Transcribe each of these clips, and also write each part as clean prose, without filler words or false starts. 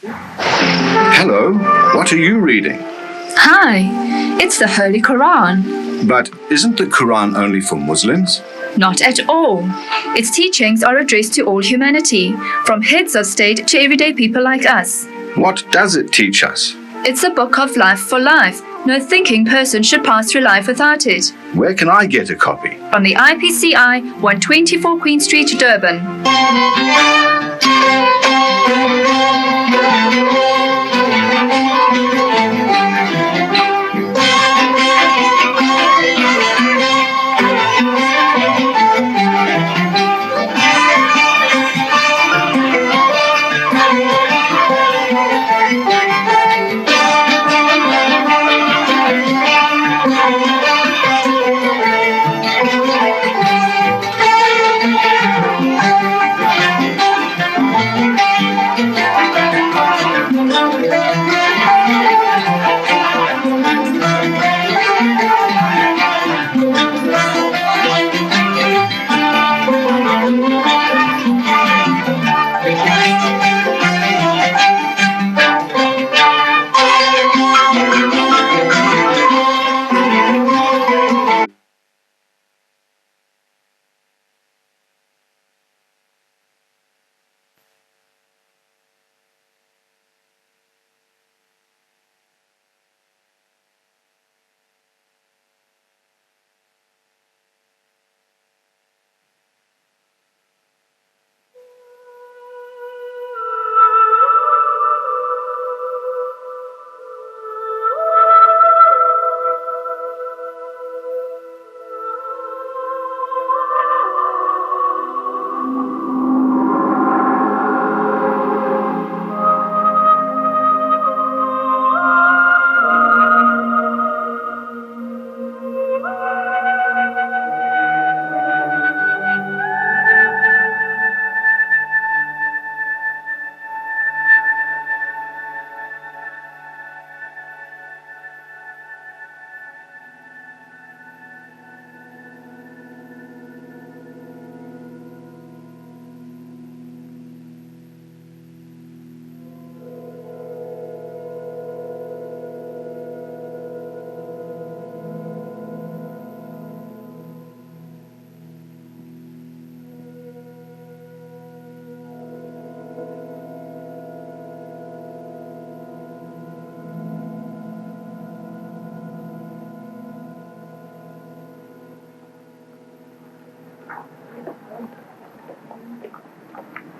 Hello, what are you reading? Hi, it's the Holy Quran. But isn't the Quran only for Muslims? Not at all. Its teachings are addressed to all humanity, from heads of state to everyday people like us. What does it teach us? It's a book of life for life. No thinking person should pass through life without it. Where can I get a copy? From the IPCI, 124 Queen Street, Durban.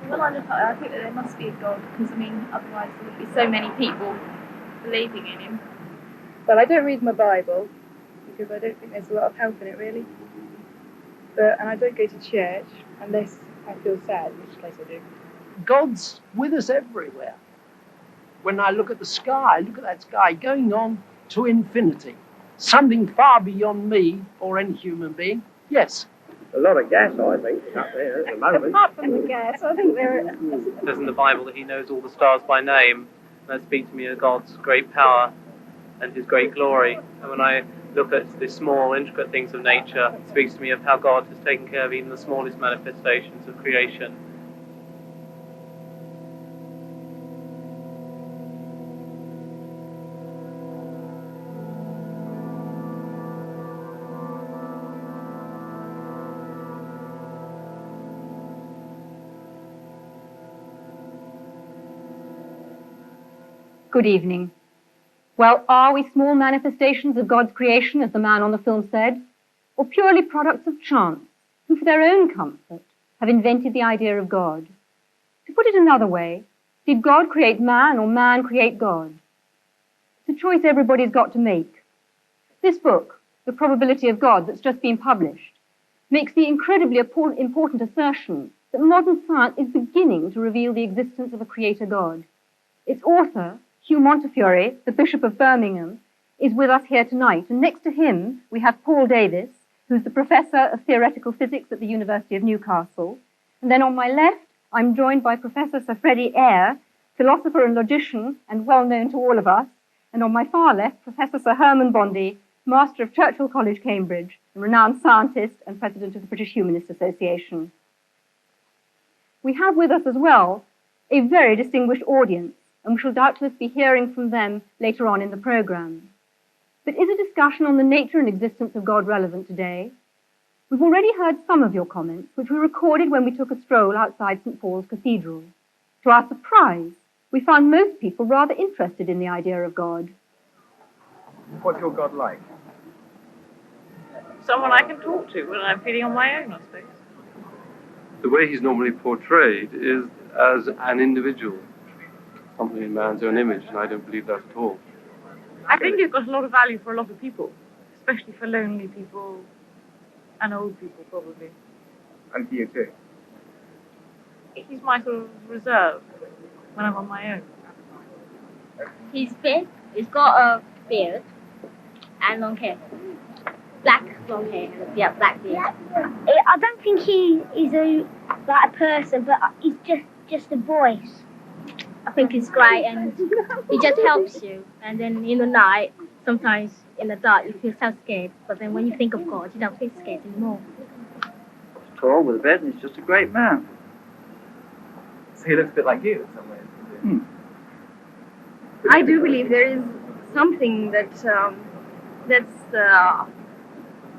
Well, I think that there must be a God, because, otherwise there would be so many people believing in him. Well, I don't read my Bible, because I don't think there's a lot of help in it, really. And I don't go to church, unless I feel sad, in which case I do. God's with us everywhere. When I look at the sky, look at that sky going on to infinity. Something far beyond me or any human being. Yes. A lot of gas, I think, up there at the moment. Apart from the gas, I think there are... It says in the Bible that he knows all the stars by name. That speaks to me of God's great power and his great glory. And when I look at the small, intricate things of nature, it speaks to me of how God has taken care of even the smallest manifestations of creation. Good evening. Well, are we small manifestations of God's creation, as the man on the film said, or purely products of chance, who for their own comfort have invented the idea of God? To put it another way, did God create man or man create God? It's a choice everybody's got to make. This book, The Probability of God, that's just been published, makes the incredibly important assertion that modern science is beginning to reveal the existence of a creator God. Its author, Hugh Montefiore, the Bishop of Birmingham, is with us here tonight. And next to him, we have Paul Davis, who's the Professor of Theoretical Physics at the University of Newcastle. And then on my left, I'm joined by Professor Sir Freddie Eyre, philosopher and logician, and well known to all of us. And on my far left, Professor Sir Herman Bondi, Master of Churchill College, Cambridge, a renowned scientist and President of the British Humanist Association. We have with us as well a very distinguished audience, and we shall doubtless be hearing from them later on in the programme. But is a discussion on the nature and existence of God relevant today? We've already heard some of your comments, which we recorded when we took a stroll outside St. Paul's Cathedral. To our surprise, we found most people rather interested in the idea of God. What's your God like? Someone I can talk to when I'm feeling on my own, I suppose. The way he's normally portrayed is as an individual, something in man's own image, and I don't believe that at all. I think it's got a lot of value for a lot of people, especially for lonely people and old people, probably. And for you too? He's my sort of reserve when I'm on my own. He's fit, he's got a beard and long hair. Black long hair, yeah, black beard. I don't think he is a person, but he's just a voice. I think he's great and he just helps you. And then in the night, sometimes in the dark, you feel so scared. But then when you think of God, you don't feel scared anymore. He's tall with a beard and he's just a great man. So he looks a bit like you in some ways. I do believe there is something that's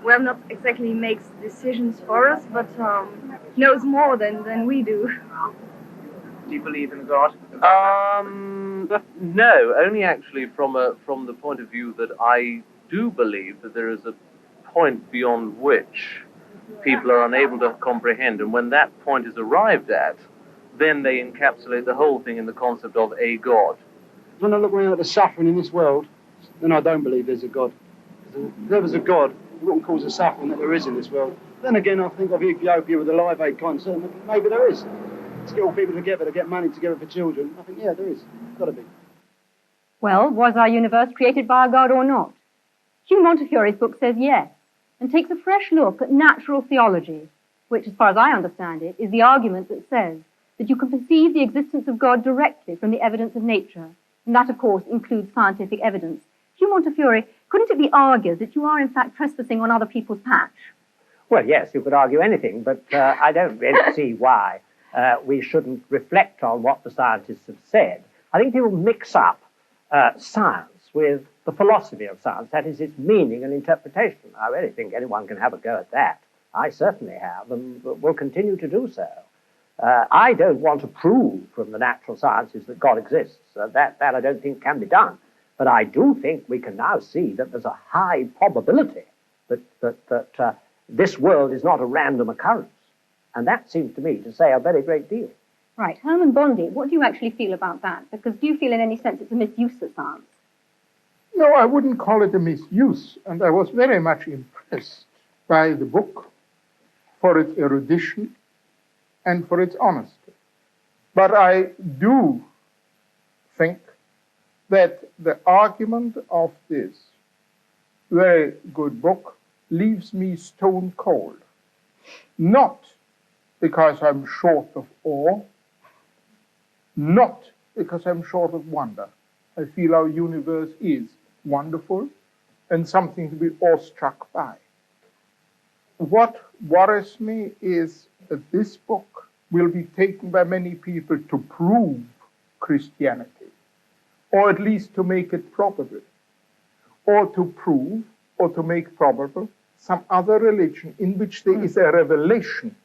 well, not exactly makes decisions for us, but knows more than we do. Do you believe in God? No, only actually from the point of view that I do believe that there is a point beyond which people are unable to comprehend, and when that point is arrived at, then they encapsulate the whole thing in the concept of a God. When I look around at the suffering in this world, then I don't believe there's a God. If there was a God, he wouldn't cause the suffering that there is in this world. Then again, I think of Ethiopia with the Live Aid concert, and maybe there is. To get all people together, to get money together for children, I think, yeah, there is. Got to be. Well, was our universe created by a God or not? Hugh Montefiore's book says yes, and takes a fresh look at natural theology, which, as far as I understand it, is the argument that says that you can perceive the existence of God directly from the evidence of nature, and that, of course, includes scientific evidence. Hugh Montefiore, couldn't it be argued that you are, in fact, trespassing on other people's patch? Well, yes, you could argue anything, but I don't really see why we shouldn't reflect on what the scientists have said. I think people mix up science with the philosophy of science, that is, its meaning and interpretation. I really think anyone can have a go at that. I certainly have, and will continue to do so. I don't want to prove from the natural sciences that God exists. That I don't think can be done. But I do think we can now see that there's a high probability that this world is not a random occurrence. And that seems to me to say a very great deal. Right. Herman Bondi, what do you actually feel about that? Because do you feel in any sense it's a misuse of science? No, I wouldn't call it a misuse. And I was very much impressed by the book for its erudition and for its honesty. But I do think that the argument of this very good book leaves me stone cold. Not because I'm short of awe, not because I'm short of wonder. I feel our universe is wonderful and something to be awestruck by. What worries me is that this book will be taken by many people to prove Christianity, or at least to make it probable, or to prove or to make probable some other religion in which there is a revelation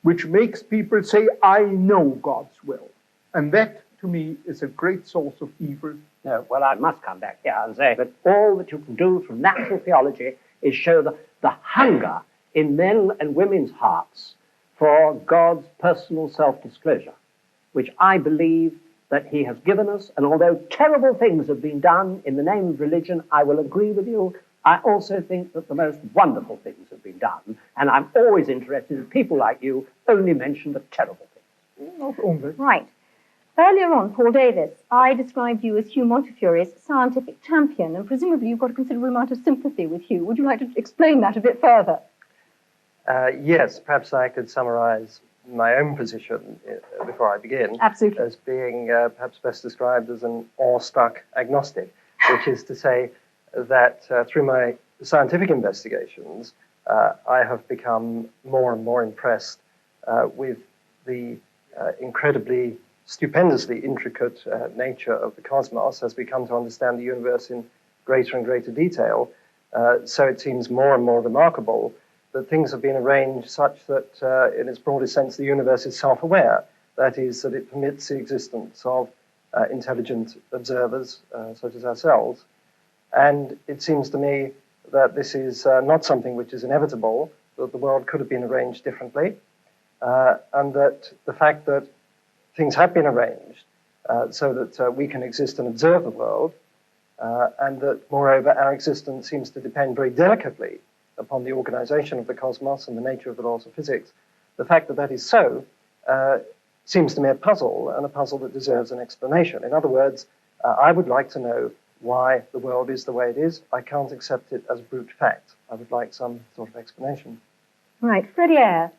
which makes people say, I know God's will. And that, to me, is a great source of evil. No, well, I must come back here and say that all that you can do from natural theology is show the hunger in men and women's hearts for God's personal self-disclosure, which I believe that he has given us. And although terrible things have been done in the name of religion, I will agree with you. I also think that the most wonderful things have been done. And I'm always interested in people like you only mention the terrible things. Not only. Right. Earlier on, Paul Davis, I described you as Hugh Montefiore's scientific champion, and presumably you've got a considerable amount of sympathy with Hugh. Would you like to explain that a bit further? Yes, perhaps I could summarize my own position before I begin. Absolutely. As being perhaps best described as an awestruck agnostic, which is to say that through my scientific investigations, I have become more and more impressed with the incredibly stupendously intricate nature of the cosmos as we come to understand the universe in greater and greater detail. So it seems more and more remarkable that things have been arranged such that, in its broadest sense, the universe is self-aware. That is, that it permits the existence of intelligent observers such as ourselves. And it seems to me that this is not something which is inevitable, that the world could have been arranged differently, and that the fact that things have been arranged so that we can exist and observe the world, and that, moreover, our existence seems to depend very delicately upon the organization of the cosmos and the nature of the laws of physics. The fact that that is so seems to me a puzzle, and a puzzle that deserves an explanation. In other words, I would like to know why the world is the way it is. I can't accept it as brute fact. I would like some sort of explanation. Right, Freddie Eyre.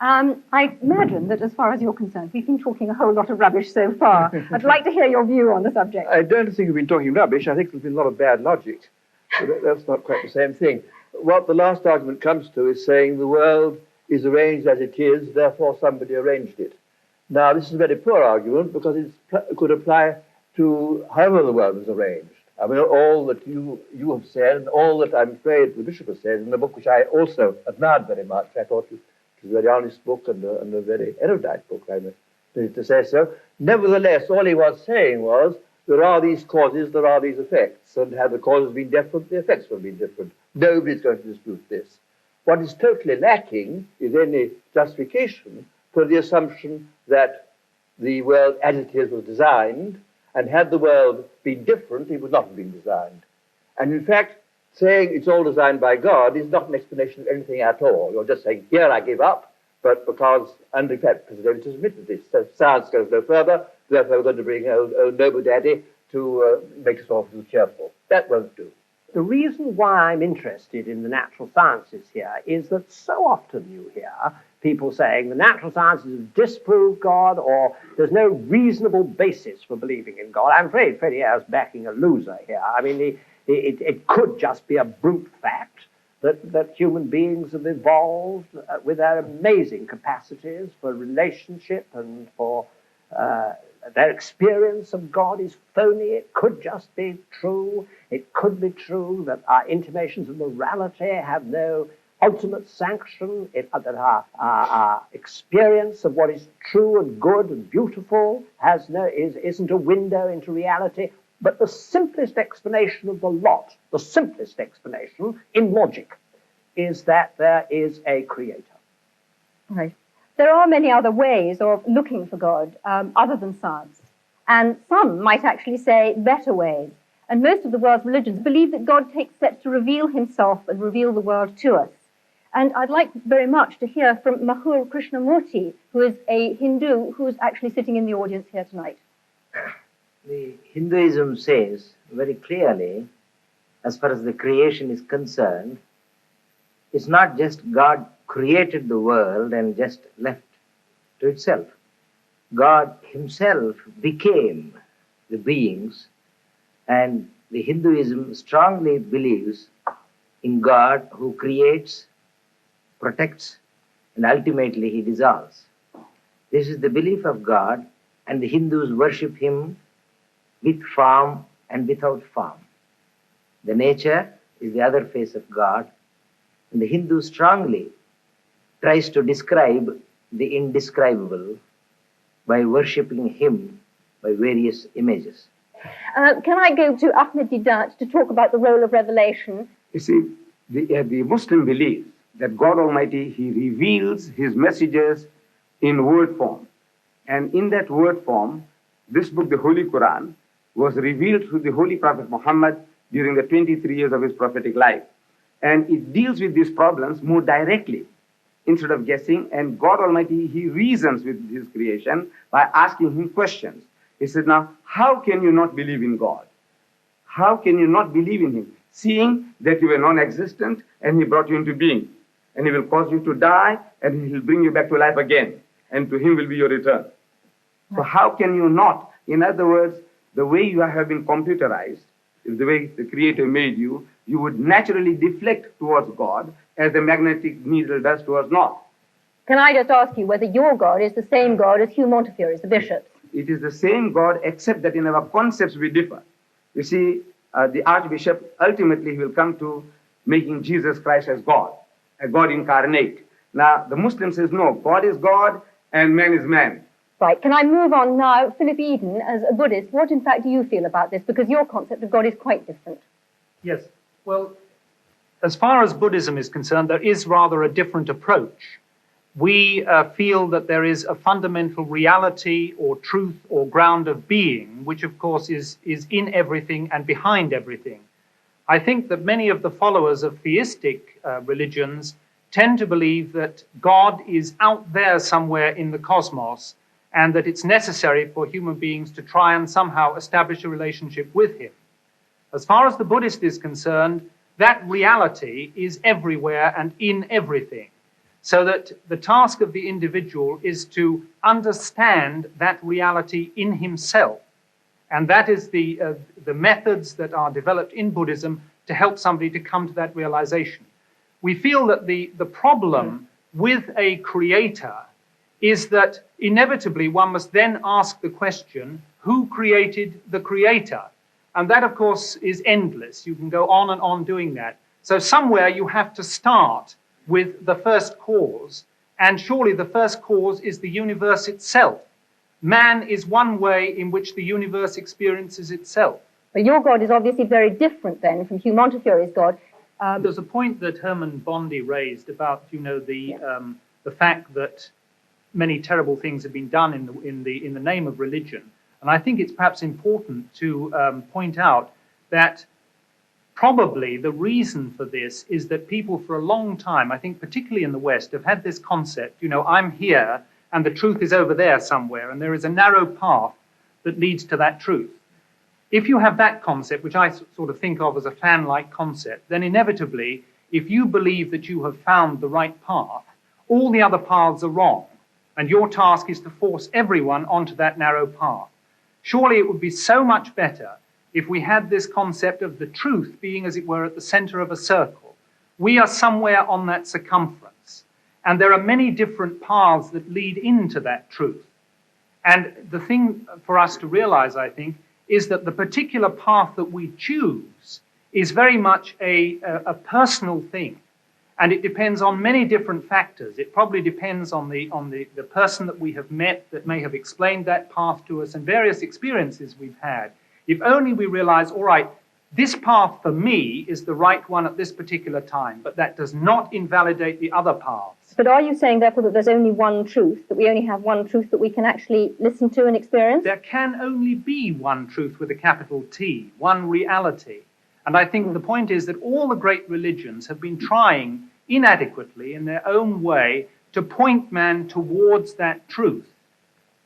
I imagine that as far as you're concerned, we've been talking a whole lot of rubbish so far. I'd like to hear your view on the subject. I don't think we've been talking rubbish. I think there's been a lot of bad logic. So that's not quite the same thing. What the last argument comes to is saying the world is arranged as it is, therefore somebody arranged it. Now, this is a very poor argument because it could apply to however the world was arranged. I mean, all that you have said, and all that I'm afraid the bishop has said in the book, which I also admired very much. I thought it was a very honest book and a very erudite book, I mean, to say so. Nevertheless, all he was saying was, there are these causes, there are these effects, and had the causes been different, the effects would have been different. Nobody's going to dispute this. What is totally lacking is any justification for the assumption that the world as it is was designed, and had the world been different, it would not have been designed. And in fact, saying it's all designed by God is not an explanation of anything at all. You're just saying, here I give up, but because, and in fact, President has admitted this, so science goes no further, therefore we're going to bring old Noble Daddy to make us all feel cheerful. That won't do. The reason why I'm interested in the natural sciences here is that so often you hear people saying the natural sciences have disproved God, or there's no reasonable basis for believing in God. I'm afraid Freddie Eyre's backing a loser here. I mean, it could just be a brute fact that human beings have evolved with their amazing capacities for relationship and for their experience of God is phony. It could just be true. It could be true that our intimations of morality have no ultimate sanction, that our experience of what is true and good and beautiful isn't a window into reality. But the simplest explanation of the lot, the simplest explanation in logic, is that there is a creator. Right. There are many other ways of looking for God other than science. And some might actually say better ways. And most of the world's religions believe that God takes steps to reveal himself and reveal the world to us. And I'd like very much to hear from Mahur Krishnamurti, who is a Hindu who's actually sitting in the audience here tonight. The Hinduism says very clearly, as far as the creation is concerned, it's not just God created the world and just left to itself. God himself became the beings, and the Hinduism strongly believes in God who creates, protects, and ultimately he dissolves. This is the belief of God, and the Hindus worship him with form and without form. The nature is the other face of God, and the Hindu strongly tries to describe the indescribable by worshipping him by various images. Can I go to Ahmed Deedat to talk about the role of revelation? You see, the Muslim believes that God Almighty, he reveals his messages in word form. And in that word form, this book, the Holy Quran, was revealed through the Holy Prophet Muhammad during the 23 years of his prophetic life. And it deals with these problems more directly instead of guessing. And God Almighty, he reasons with his creation by asking him questions. He said, now, how can you not believe in God? How can you not believe in him? Seeing that you were non-existent and he brought you into being. And he will cause you to die and he will bring you back to life again. And to him will be your return. So how can you not? In other words, the way you have been computerized, the way the Creator made you, you would naturally deflect towards God as the magnetic needle does towards north. Can I just ask you whether your God is the same God as Hugh Montefiore's, the bishop's? It is the same God, except that in our concepts we differ. You see, the Archbishop, ultimately he will come to making Jesus Christ as God, a God incarnate. Now, the Muslim says, no, God is God and man is man. Right, can I move on now? Philip Eden, as a Buddhist, what in fact do you feel about this? Because your concept of God is quite different. Yes, well, as far as Buddhism is concerned, there is rather a different approach. We feel that there is a fundamental reality or truth or ground of being, which of course is in everything and behind everything. I think that many of the followers of theistic religions tend to believe that God is out there somewhere in the cosmos and that it's necessary for human beings to try and somehow establish a relationship with him. As far as the Buddhist is concerned, that reality is everywhere and in everything. So that the task of the individual is to understand that reality in himself. And that is the methods that are developed in Buddhism to help somebody to come to that realization. We feel that the problem with a creator is that inevitably one must then ask the question, who created the creator? And that, of course, is endless. You can go on and on doing that. So somewhere you have to start with the first cause, and surely the first cause is the universe itself. Man is one way in which the universe experiences itself. But your God is obviously very different then from Hugh Montefiore's God. There's a point that Herman Bondi raised about, the fact that many terrible things have been done in the name of religion, and I think it's perhaps important to point out that probably the reason for this is that people for a long time, I think particularly in the West, have had this concept, I'm here and the truth is over there somewhere, and there is a narrow path that leads to that truth. If you have that concept, which I sort of think of as a fan-like concept, then inevitably, if you believe that you have found the right path, all the other paths are wrong, and your task is to force everyone onto that narrow path. Surely it would be so much better if we had this concept of the truth being, as it were, at the center of a circle. We are somewhere on that circumference, and there are many different paths that lead into that truth. And the thing for us to realize, I think, is that the particular path that we choose is very much a personal thing, and it depends on many different factors. It probably depends on the person that we have met that may have explained that path to us and various experiences we've had. If only we realize, all right, this path for me is the right one at this particular time, but that does not invalidate the other paths. But are you saying, therefore, that there's only one truth, that we only have one truth that we can actually listen to and experience? There can only be one truth with a capital T, one reality. And I think the point is that all the great religions have been trying inadequately in their own way to point man towards that truth.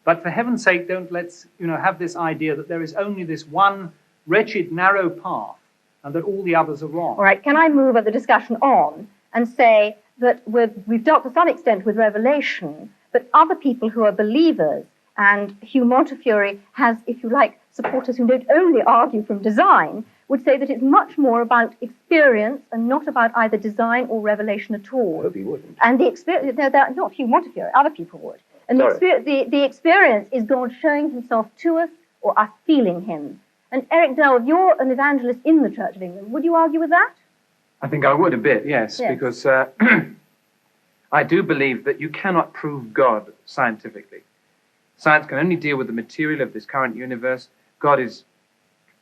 But for heaven's sake, don't let's have this idea that there is only this one wretched, narrow path and that all the others are wrong. All right, can I move the discussion on and say that we've dealt to some extent with Revelation, but other people who are believers, and Hugh Montefiore has, if you like, supporters who don't only argue from design, would say that it's much more about experience and not about either design or revelation at all. I hope he wouldn't. And the experience, not Hugh Montefiore, other people would. And the experience is God showing himself to us or us feeling him. And Eric Delve, you're an evangelist in the Church of England. Would you argue with that? I think I would a bit, yes. Because I do believe that you cannot prove God scientifically. Science can only deal with the material of this current universe. God is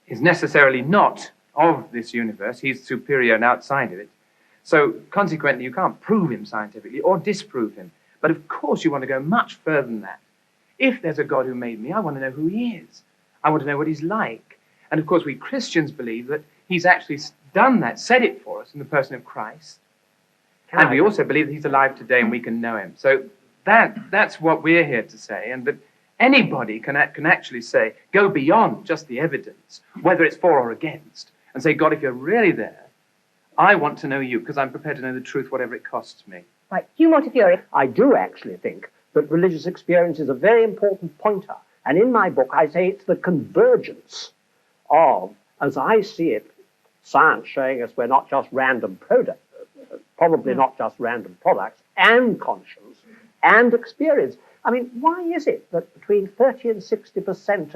necessarily not of this universe. He's superior and outside of it. So consequently, you can't prove him scientifically or disprove him. But of course, you want to go much further than that. If there's a God who made me, I want to know who he is. I want to know what he's like. And of course, we Christians believe that he's actually done that, said it for us in the person of Christ. And we also believe that he's alive today and we can know him. So that's what we're here to say. And that anybody can actually say, go beyond just the evidence, whether it's for or against, and say, God, if you're really there, I want to know you because I'm prepared to know the truth, whatever it costs me. Right. Hugh Montefiore. I do actually think that religious experience is a very important pointer. And in my book, I say it's the convergence of, as I see it, science showing us we're not just random products, probably not just random products, and conscience and experience. I mean, why is it that between 30 and 60%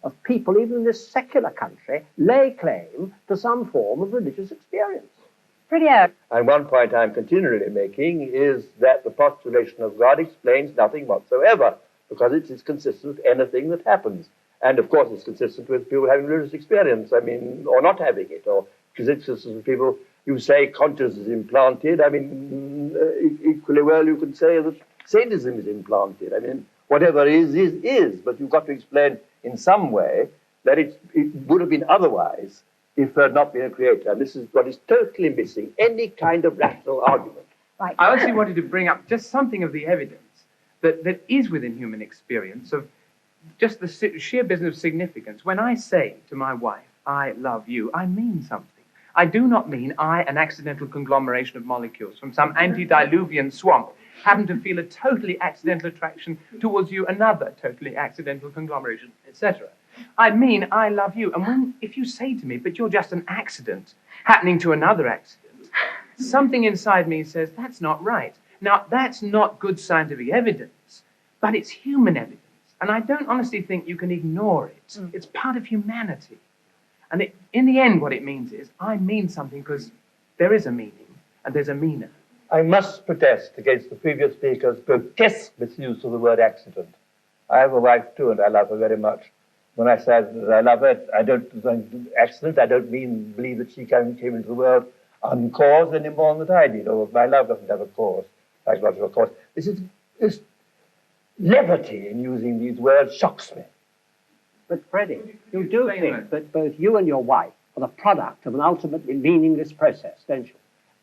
of people, even in this secular country, lay claim to some form of religious experience? Pretty out. And one point I'm continually making is that the postulation of God explains nothing whatsoever, because it's consistent with anything that happens. And of course it's consistent with people having religious experience, I mean, or not having it, or because it's consistent with people, you say consciousness is implanted, I mean, equally well you could say that sadism is implanted. I mean, whatever is, but you've got to explain in some way that it would have been otherwise if there had not been a creator. And this is what is totally missing, any kind of rational argument. Right. I actually wanted to bring up just something of the evidence that is within human experience of just the sheer business of significance. When I say to my wife, I love you, I mean something. I do not mean I, an accidental conglomeration of molecules from some antediluvian swamp, happen to feel a totally accidental attraction towards you, another totally accidental conglomeration, etc. I mean I love you. And if you say to me, but you're just an accident happening to another accident, something inside me says, that's not right. Now, that's not good scientific evidence, but it's human evidence. And I don't honestly think you can ignore it. It's part of humanity. And in the end, what it means is, I mean something because there is a meaning, and there's a meaner. I must protest against the previous speaker's grotesque misuse of the word accident. I have a wife too, and I love her very much. When I say that I love her, I don't accident. I don't believe that she came into the world uncaused any more than that I did. Or my love doesn't have a cause, psychological cause. This levity in using these words shocks me. But Freddie, you do think that both you and your wife are the product of an ultimately meaningless process, don't you?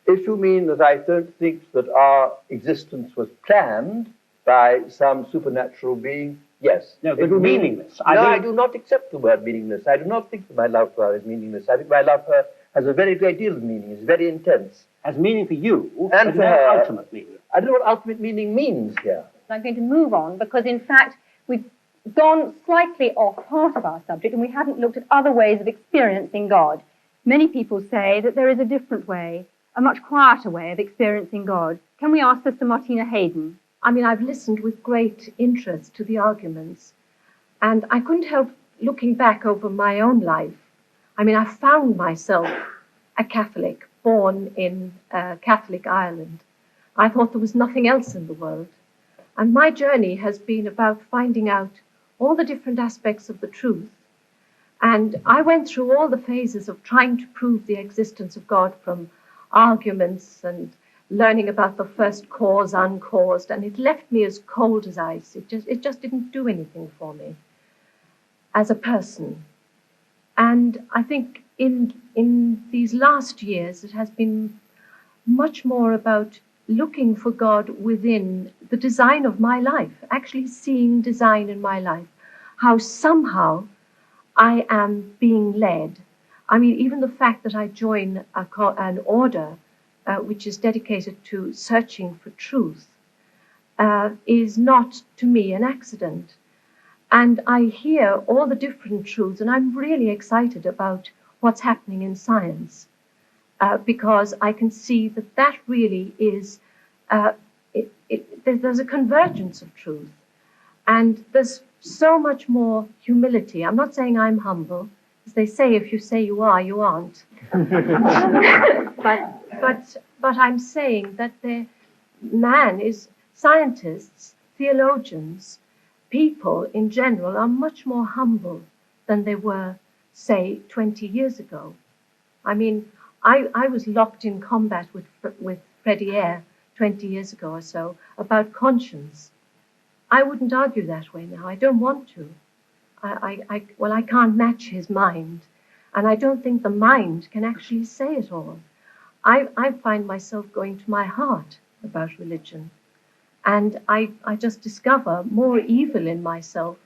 If you mean that I don't think that our existence was planned by some supernatural being, yes. No, but meaningless. I do not accept the word meaningless. I do not think that my love for her is meaningless. I think my love for her has a very great deal of meaning. It's very intense. Has meaning for you, and for her, her, ultimate meaning. I don't know what ultimate meaning means here. I'm going to move on because, in fact, we've gone slightly off part of our subject and we haven't looked at other ways of experiencing God. Many people say that there is a different way, a much quieter way of experiencing God. Can we ask Sister Martina Hayden? I mean, I've listened with great interest to the arguments, and I couldn't help looking back over my own life. I mean, I found myself a Catholic, born in Catholic Ireland. I thought there was nothing else in the world. And my journey has been about finding out all the different aspects of the truth. And I went through all the phases of trying to prove the existence of God, from arguments and learning about the first cause, uncaused, and it left me as cold as ice. It just didn't do anything for me as a person. And I think in these last years, it has been much more about looking for God within the design of my life, actually seeing design in my life, how somehow I am being led. I mean, even the fact that I join an order which is dedicated to searching for truth is not, to me, an accident. And I hear all the different truths, and I'm really excited about what's happening in science, because I can see that that really is, there's a convergence of truth. And there's so much more humility. I'm not saying I'm humble. As they say, if you say you are, you aren't. But I'm saying that scientists, theologians, people in general are much more humble than they were, say, 20 years ago. I mean, I was locked in combat with Freddie Eyre 20 years ago or so about conscience. I wouldn't argue that way now. I don't want to. I can't match his mind. And I don't think the mind can actually say it all. I find myself going to my heart about religion. And I just discover more evil in myself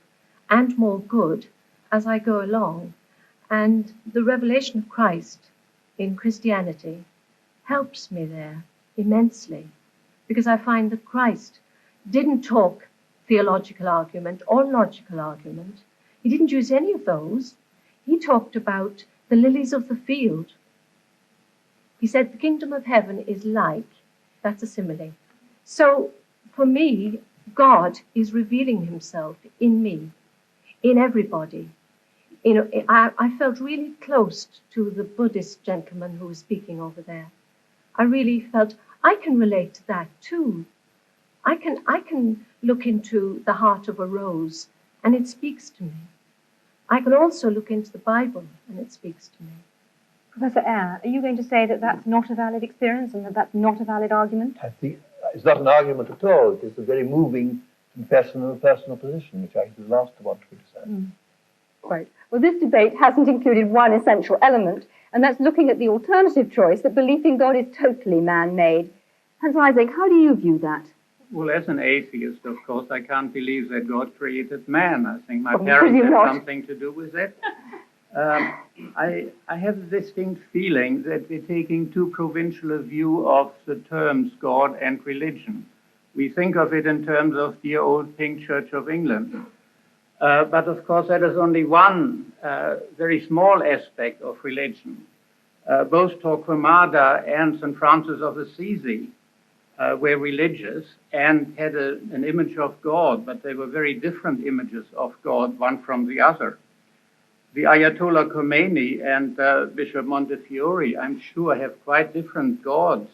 and more good as I go along. And the revelation of Christ in Christianity helps me there immensely, because I find that Christ didn't talk theological argument or logical argument. He didn't use any of those. He talked about the lilies of the field. He said the kingdom of heaven is like, that's a simile. So for me, God is revealing himself in me, in everybody. You know, I felt really close to the Buddhist gentleman who was speaking over there. I really felt I can relate to that too. I can look into the heart of a rose and it speaks to me. I can also look into the Bible and it speaks to me. Professor Eyre, are you going to say that that's not a valid experience and that that's not a valid argument? I think it's not an argument at all. It is a very moving and personal position, which I is the last one to criticize. Right. Well, this debate hasn't included one essential element, and that's looking at the alternative choice that belief in God is totally man-made. Hans Isaac, how do you view that? Well, as an atheist, of course, I can't believe that God created man. I think my Of course parents you're had not. something to do with it. I have a distinct feeling that we're taking too provincial a view of the terms God and religion. We think of it in terms of dear old Pink Church of England. But of course, that is only one very small aspect of religion. Both Torquemada and St. Francis of Assisi were religious and had an image of God, but they were very different images of God, one from the other. The Ayatollah Khomeini and Bishop Montefiore, I'm sure, have quite different gods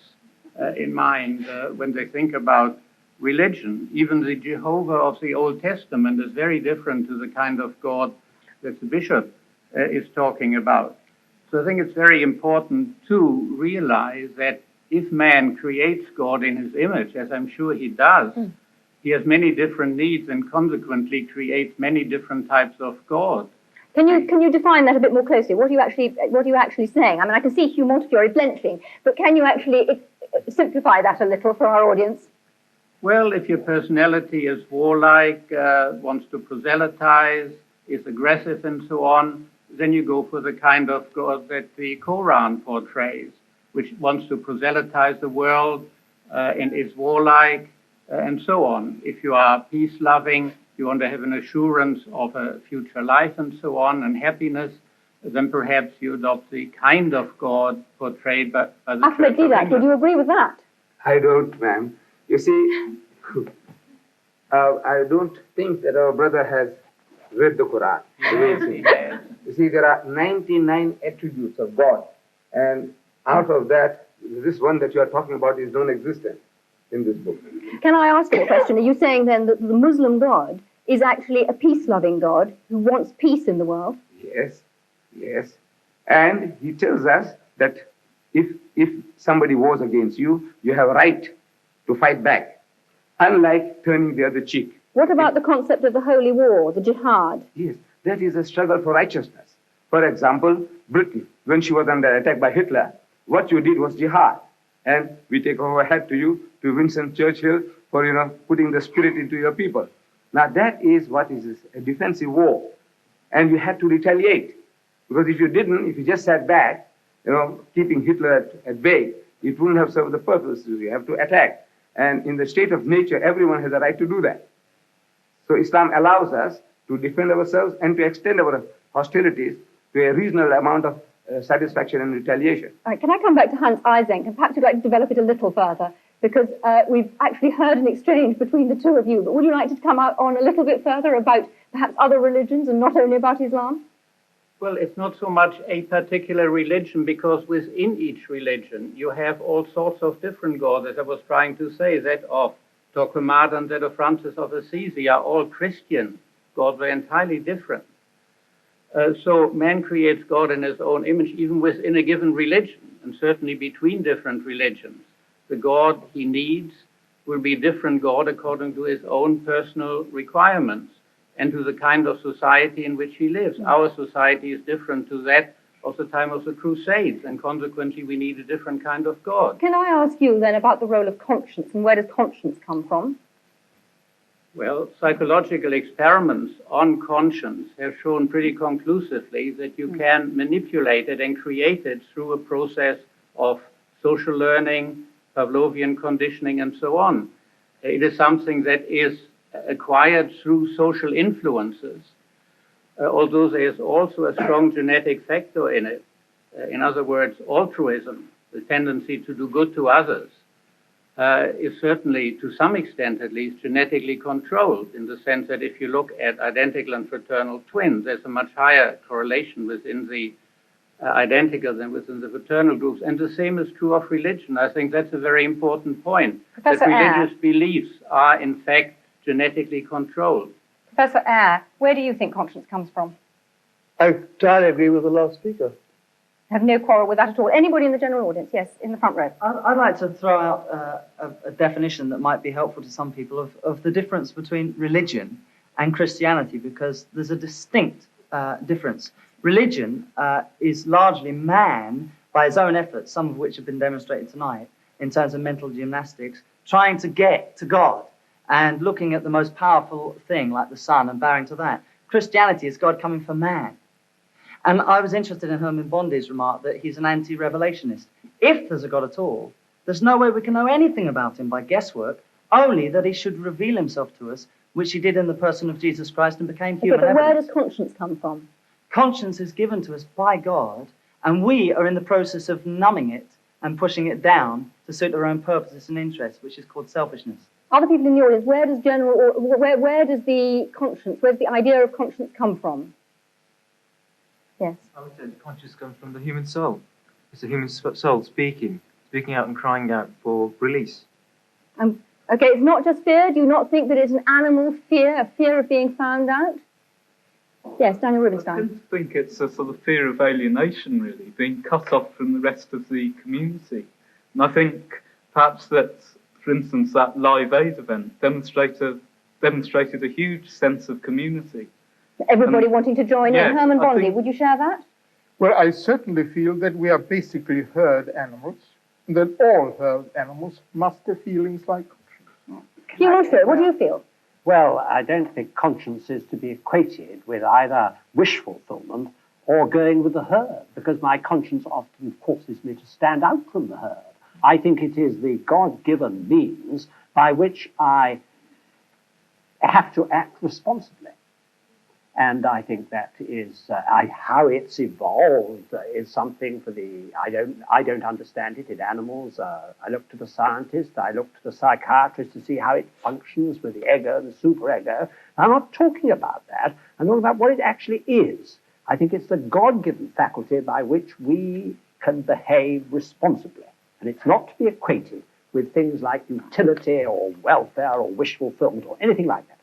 in mind when they think about religion. Even the Jehovah of the Old Testament is very different to the kind of God that the bishop is talking about. So I think it's very important to realize that if man creates God in his image, as I'm sure he does, he has many different needs and consequently creates many different types of God. Can you define that a bit more closely? What are you actually saying? I mean, I can see Hugh Montefiore blenching, but can you actually simplify that a little for our audience? Well, if your personality is warlike, wants to proselytize, is aggressive and so on, then you go for the kind of God that the Quran portrays, which wants to proselytize the world and is warlike and so on. If you are peace-loving, you want to have an assurance of a future life and so on and happiness, then perhaps you adopt the kind of God portrayed by the Ahmed Church of Deedat, England. would you agree with that? I don't, ma'am. You see, I don't think that our brother has read the Quran. Yes. You see, there are 99 attributes of God, and out of that, this one that you are talking about is non-existent in this book. Can I ask you a question? Are you saying then that the Muslim God is actually a peace-loving God who wants peace in the world? Yes. And he tells us that if somebody wars against you, you have a right to fight back, unlike turning the other cheek. What about the concept of the holy war, the jihad? Yes, that is a struggle for righteousness. For example, Britain, when she was under attack by Hitler, what you did was jihad. And we take our hat to you, to Winston Churchill, for putting the spirit into your people. Now that is what is a defensive war. And you had to retaliate. Because if you didn't, if you just sat back, keeping Hitler at bay, it wouldn't have served the purpose. You have to attack. And in the state of nature, everyone has a right to do that. So Islam allows us to defend ourselves and to extend our hostilities to a reasonable amount of satisfaction and retaliation. All right, can I come back to Hans Eysenck, and perhaps you'd like to develop it a little further, because we've actually heard an exchange between the two of you, but would you like to come out on a little bit further about perhaps other religions and not only about Islam? Well, it's not so much a particular religion, because within each religion you have all sorts of different gods. As I was trying to say, that of Torquemada and that of Francis of Assisi are all Christian gods. They're entirely different. So man creates God in his own image, even within a given religion, and certainly between different religions. The God he needs will be a different God according to his own personal requirements and to the kind of society in which he lives. Our society is different to that of the time of the Crusades, and consequently we need a different kind of God. Can I ask you then about the role of conscience, and where does conscience come from? Well, psychological experiments on conscience have shown pretty conclusively that you can manipulate it and create it through a process of social learning, Pavlovian conditioning, and so on. It is something that is acquired through social influences, although there is also a strong genetic factor in it. In other words, altruism, the tendency to do good to others. is certainly, to some extent at least, genetically controlled, in the sense that if you look at identical and fraternal twins, there's a much higher correlation within the identical than within the fraternal groups. And the same is true of religion. I think that's a very important point, Professor that Eyre. religious beliefs are in fact genetically controlled. Professor Eyre, where do you think conscience comes from? I entirely agree with the last speaker. I have no quarrel with that at all. Anybody in the general audience? Yes, in the front row. I'd like to throw out a definition that might be helpful to some people of the difference between religion and Christianity, because there's a distinct difference. Religion is largely man, by his own efforts, some of which have been demonstrated tonight, in terms of mental gymnastics, trying to get to God and looking at the most powerful thing, like the sun, and bowing to that. Christianity is God coming for man. And I was interested in Herman Bondi's remark that he's an anti-revelationist. If there's a God at all, there's no way we can know anything about him by guesswork, only that he should reveal himself to us, which he did in the person of Jesus Christ and became human. Okay, but where evidence. does conscience come from? Conscience is given to us by God, and we are in the process of numbing it and pushing it down to suit our own purposes and interests, which is called selfishness. Other people in the audience, where does where does the conscience, where's the idea of conscience come from? Yes. I would say the conscience comes from the human soul. It's the human soul speaking out and crying out for release. Okay, it's not just fear. Do you not think that it's an animal fear, a fear of being found out? Yes, Daniel Rubinstein. I think it's a sort of fear of alienation, really, being cut off from the rest of the community. And I think perhaps that, for instance, that Live Aid event demonstrated a huge sense of community. Everybody wanting to join yes, in. Herman I Bondi, think- would you share that? Well, I certainly feel that we are basically herd animals, and that all herd animals must have feelings like conscience. You don't feel. What do you feel? Well, I don't think conscience is to be equated with either wish fulfillment or going with the herd, because my conscience often forces me to stand out from the herd. I think it is the God-given means by which I have to act responsibly. And I think that is how it's evolved is something for the I don't understand it in animals. I look to the scientist, I look to the psychiatrist to see how it functions with the ego and the superego. I'm not talking about that. I'm talking about what it actually is. I think it's the God-given faculty by which we can behave responsibly, and it's not to be equated with things like utility or welfare or wish fulfillment or anything like that.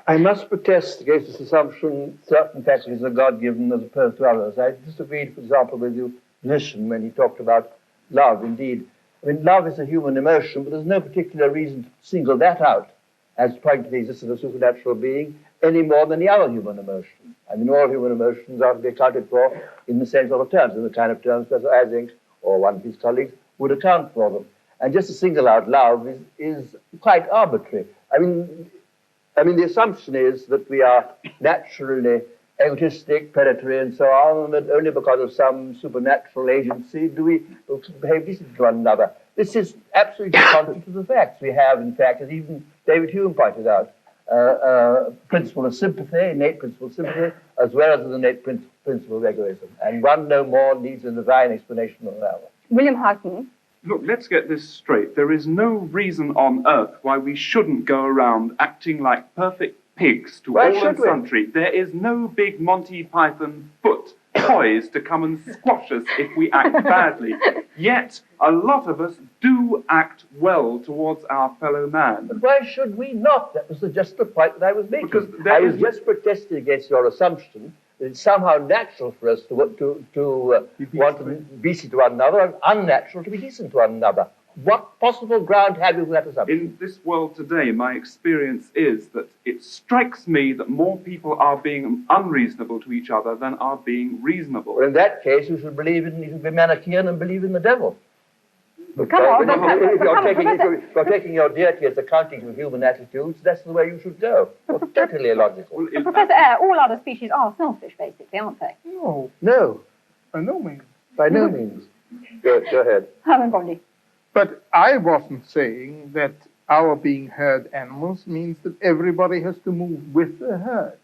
I must protest against this assumption certain faculties are God-given as opposed to others. I disagreed, for example, with your position when he talked about love. Indeed, I mean, love is a human emotion, but there's no particular reason to single that out as pointing to the existence of a supernatural being any more than the other human emotion. I mean, all human emotions are to be accounted for in the same sort of terms, in the kind of terms Professor Ising or one of his colleagues would account for them. And just to single out love is quite arbitrary. I mean, the assumption is that we are naturally egotistic, predatory, and so on, and that only because of some supernatural agency do we behave decently to one another. This is absolutely contrary to the facts. We have, in fact, as even David Hume pointed out, principle of sympathy, innate principle of sympathy, as well as an innate principle of egoism. And one no more needs a divine explanation than another. William Houghton. Look, let's get this straight. There is no reason on earth why we shouldn't go around acting like perfect pigs to Why all should and we? sundry. There is no big Monty Python foot poised to come and squash us if we act badly. Yet, a lot of us do act well towards our fellow man. But why should we not? That was just the point that I was making. Because I was just protesting against your assumption that it's somehow natural for us to want to be decent to one another and unnatural to be decent to one another. What possible ground have you for that assumption? In this world today, my experience is that it strikes me that more people are being unreasonable to each other than are being reasonable. Well, in that case, you should be Manichaean and believe in the devil. Come on, if you're taking your deity as accounting for human attitudes, that's the way you should go. Well, totally illogical. Professor Eyre, all other species are selfish, basically, aren't they? No. By no means. By no means. Go ahead. Herman Bondi. But I wasn't saying that our being herd animals means that everybody has to move with the herd.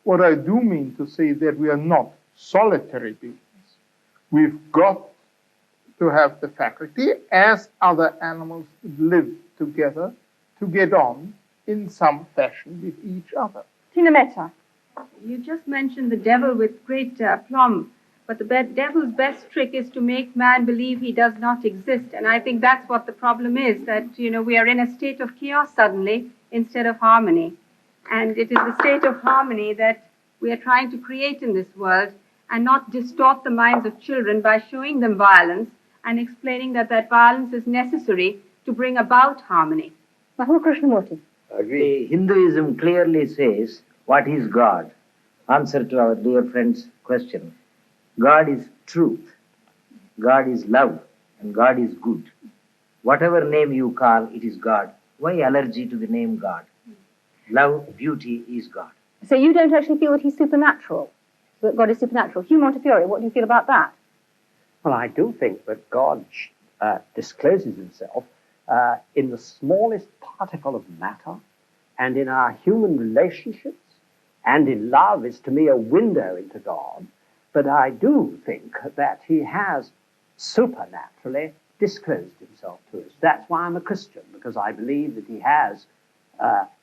What I do mean to say is that we are not solitary beings. We've got to have the faculty, as other animals live together, to get on in some fashion with each other. Tina Mehta. You just mentioned the devil with great aplomb, but the devil's best trick is to make man believe he does not exist. And I think that's what the problem is, that, we are in a state of chaos suddenly instead of harmony. And it is the state of harmony that we are trying to create in this world, and not distort the minds of children by showing them violence and explaining that violence is necessary to bring about harmony. Mahul Krishnamurti. Agree. Hinduism clearly says, what is God? Answer to our dear friend's question. God is truth, God is love, and God is good. Whatever name you call, it is God. Why allergy to the name God? Love, beauty is God. So you don't actually feel that he's supernatural, that God is supernatural. Hugh Montefiore, what do you feel about that? Well, I do think that God discloses himself in the smallest particle of matter, and in our human relationships, and in love is to me a window into God. But I do think that he has supernaturally disclosed himself to us. That's why I'm a Christian, because I believe that he has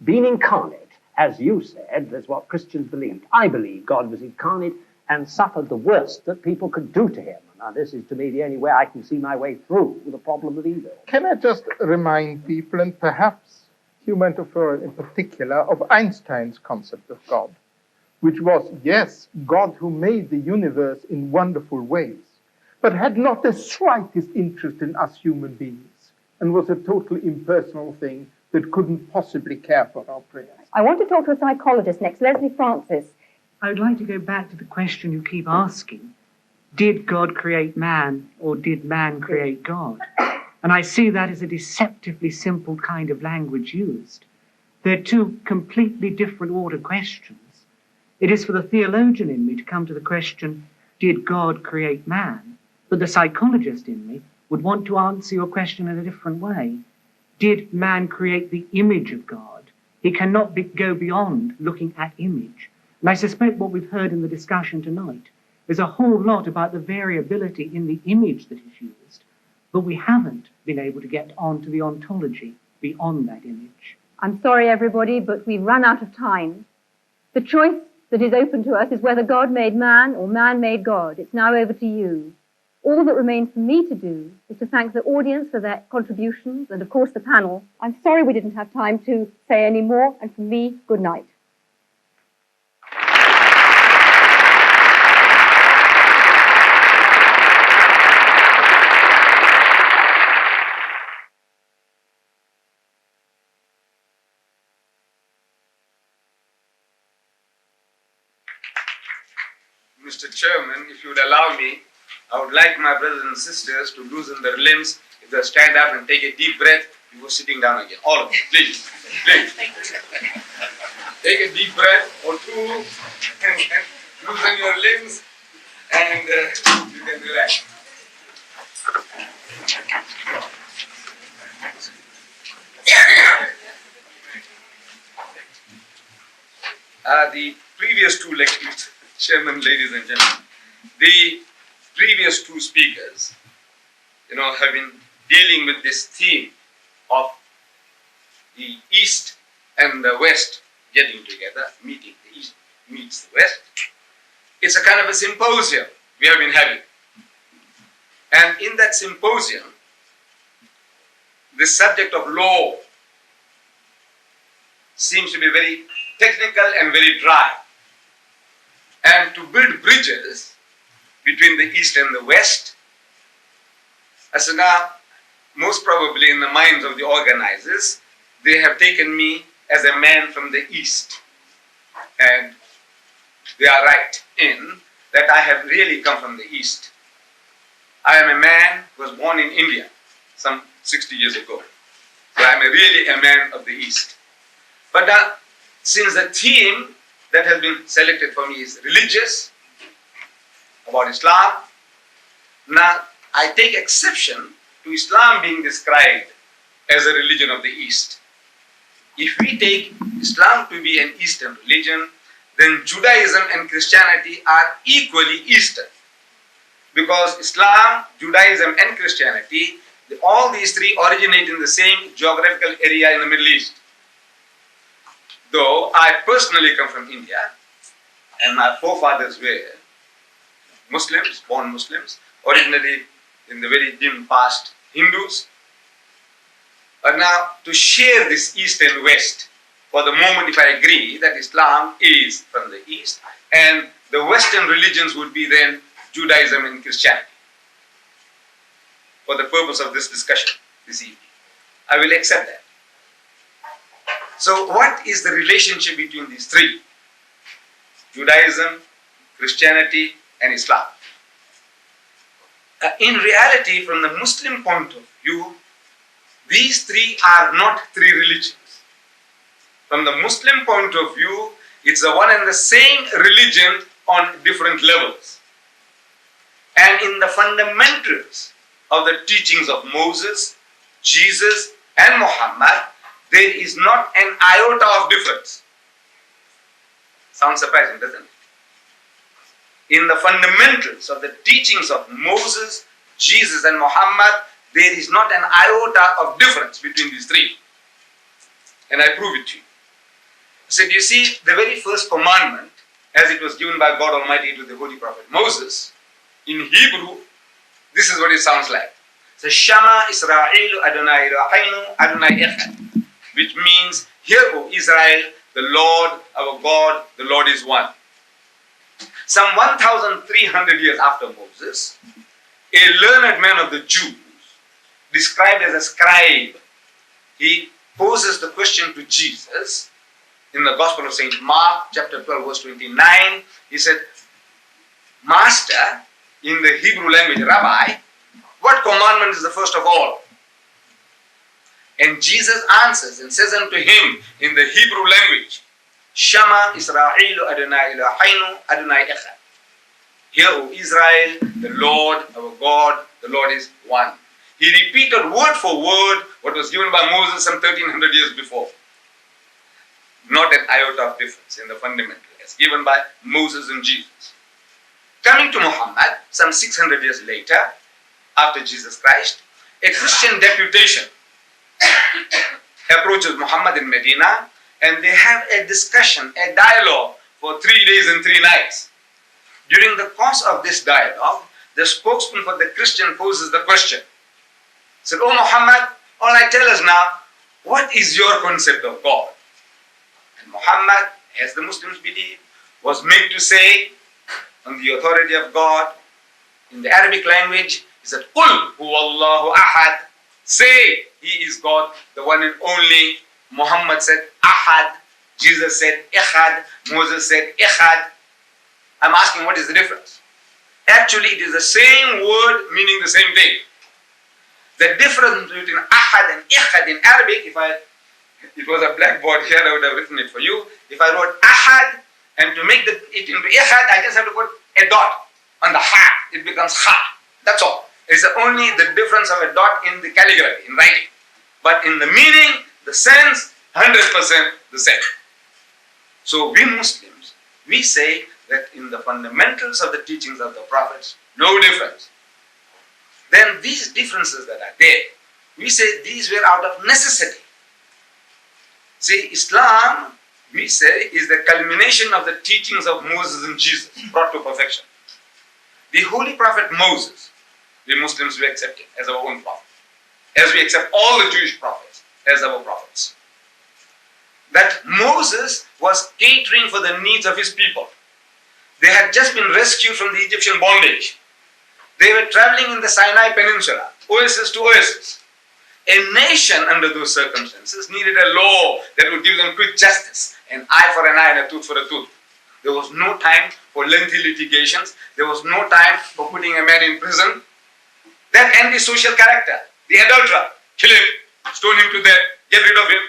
been incarnate, as you said. That's what Christians believed. I believe God was incarnate and suffered the worst that people could do to him. Now, this is to me the only way I can see my way through the problem of evil. Can I just remind people, and perhaps Hugh Montefiore in particular, of Einstein's concept of God, which was, yes, God who made the universe in wonderful ways, but had not the slightest interest in us human beings, and was a totally impersonal thing that couldn't possibly care for our prayers. I want to talk to a psychologist next, Leslie Francis. I would like to go back to the question you keep asking. Did God create man, or did man create God? And I see that as a deceptively simple kind of language used. They're two completely different order questions. It is for the theologian in me to come to the question, did God create man? But the psychologist in me would want to answer your question in a different way. Did man create the image of God? He cannot go beyond looking at image. And I suspect what we've heard in the discussion tonight is a whole lot about the variability in the image that is used, but we haven't been able to get onto the ontology beyond that image. I'm sorry, everybody, but we've run out of time. The choice that is open to us is whether God made man or man made God. It's now over to you. All that remains for me to do is to thank the audience for their contributions and, of course, the panel. I'm sorry we didn't have time to say any more, and from me, good night. Mr. Chairman, if you would allow me, I would like my brothers and sisters to loosen their limbs. If they stand up and take a deep breath before sitting down again. All of them, please. Please. Take a deep breath or two and loosen your limbs and you can relax. The previous two lectures, Chairman, ladies and gentlemen, the previous two speakers, have been dealing with this theme of the East and the West getting together, meeting. The East meets the West. It's a kind of a symposium we have been having. And in that symposium, the subject of law seems to be very technical and very dry. And to build bridges between the East and the West, as now, most probably in the minds of the organizers, they have taken me as a man from the East. And they are right in that I have really come from the East. I am a man who was born in India some 60 years ago. So I am really a man of the East. But since the theme that has been selected for me is religious, about Islam, now I take exception to Islam being described as a religion of the East. If we take Islam to be an Eastern religion, then Judaism and Christianity are equally Eastern. because Islam, Judaism, and Christianity, all these three originate in the same geographical area in the Middle East. Though I personally come from India, and my forefathers were Muslims, born Muslims, originally in the very dim past Hindus. But now to share this East and West, for the moment if I agree that Islam is from the East and the Western religions would be then Judaism and Christianity, for the purpose of this discussion this evening, I will accept that. So what is the relationship between these three? Judaism, Christianity, and Islam. In reality, from the Muslim point of view, these three are not three religions. From the Muslim point of view, it's the one and the same religion on different levels. And in the fundamentals of the teachings of Moses, Jesus, and Muhammad, there is not an iota of difference. Sounds surprising, doesn't it? In the fundamentals of the teachings of Moses, Jesus, and Muhammad, there is not an iota of difference between these three. And I prove it to you. So you see, the very first commandment, as it was given by God Almighty to the Holy Prophet Moses, in Hebrew, this is what it sounds like. So, Shama Israel Adonai Eloheinu Adonai Echad, which means, hear, O Israel, the Lord, our God, the Lord is one. Some 1,300 years after Moses, a learned man of the Jews, described as a scribe, he poses the question to Jesus in the Gospel of St. Mark, chapter 12, verse 29. He said, Master, in the Hebrew language, Rabbi, what commandment is the first of all? And Jesus answers and says unto him in the Hebrew language, Shama Israel Adonai Eloheinu Adonai Echad. Hear, O Israel, the Lord, our God, the Lord is one. He repeated word for word what was given by Moses some 1,300 years before. Not an iota of difference in the fundamental as given by Moses and Jesus. Coming to Muhammad, some 600 years later, after Jesus Christ, a Christian deputation approaches Muhammad in Medina, and they have a discussion, a dialogue for 3 days and 3 nights. During the course of this dialogue, the spokesman for the Christian poses the question. He said, "Oh Muhammad, all right, tell us now, what is your concept of God?" And Muhammad, as the Muslims believe, was made to say, on the authority of God, in the Arabic language, he said, "Qul huwallahu ahad." Say, He is God, the one and only. Muhammad said, Ahad. Jesus said, Echad. Moses said, Echad. I'm asking, what is the difference? Actually, it is the same word meaning the same thing. The difference between Ahad and Echad in Arabic, if it was a blackboard here, I would have written it for you. If I wrote Ahad, and to make it into Echad, I just have to put a dot on the Ha. It becomes Ha. That's all. It's only the difference of a dot in the calligraphy, in writing. But in the meaning, the sense, 100% the same. So we Muslims, we say that in the fundamentals of the teachings of the prophets, no difference. Then these differences that are there, we say these were out of necessity. See, Islam, we say, is the culmination of the teachings of Moses and Jesus, brought to perfection. The Holy Prophet Moses, we Muslims, we accept him as our own prophet, as we accept all the Jewish prophets as our prophets. That Moses was catering for the needs of his people. They had just been rescued from the Egyptian bondage. They were traveling in the Sinai Peninsula, oasis to oasis. A nation under those circumstances needed a law that would give them quick justice, an eye for an eye and a tooth for a tooth. There was no time for lengthy litigations. There was no time for putting a man in prison. That antisocial character, the adulterer, kill him, stone him to death, get rid of him.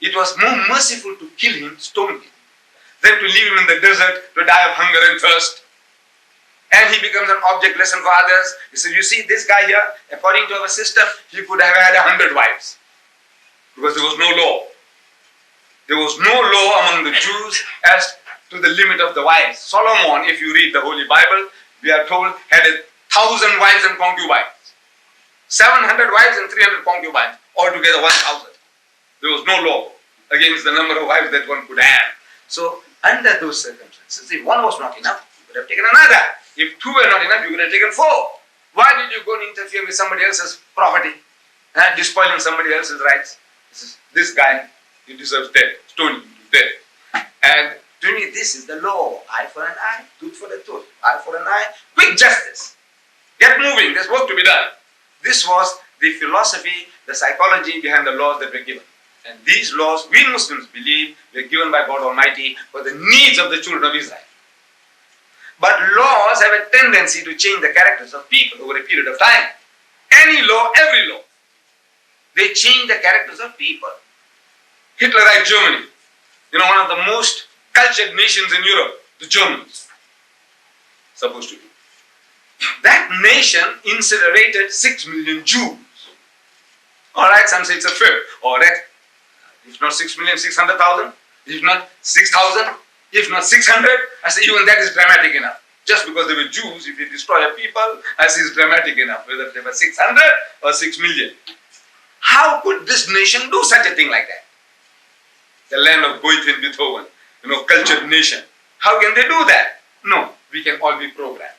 It was more merciful to kill him, stone him, than to leave him in the desert to die of hunger and thirst. And he becomes an object lesson for others. He said, you see, this guy here, according to our system, he could have had 100 wives. Because there was no law. There was no law among the Jews as to the limit of the wives. Solomon, if you read the Holy Bible, we are told, had 1,000 wives and concubines. 700 wives and 300 concubines, altogether 1,000. There was no law against the number of wives that one could have. So, under those circumstances, if one was not enough, you could have taken another. If two were not enough, you could have taken four. Why did you go and interfere with somebody else's property? Despoiling somebody else's rights? This guy, he deserves death. Stone him to death. And to me, this is the law. Eye for an eye, tooth for a tooth. Eye for an eye, quick justice. Get moving, there's work to be done. This was the philosophy, the psychology behind the laws that were given. And these laws, we Muslims believe, were given by God Almighty for the needs of the children of Israel. But laws have a tendency to change the characters of people over a period of time. Any law, every law, they change the characters of people. Hitlerite Germany, one of the most cultured nations in Europe, the Germans, supposed to be. That nation incinerated 6 million Jews. Alright, some say it's a fib. Alright, if not 6 million, 600,000, if not 6,000, if not 600, I say even that is dramatic enough. Just because they were Jews, if you destroy a people, I say it's dramatic enough, whether they were 600 or 6 million. How could this nation do such a thing like that? The land of Goethe and Beethoven, cultured nation. How can they do that? No, we can all be programmed.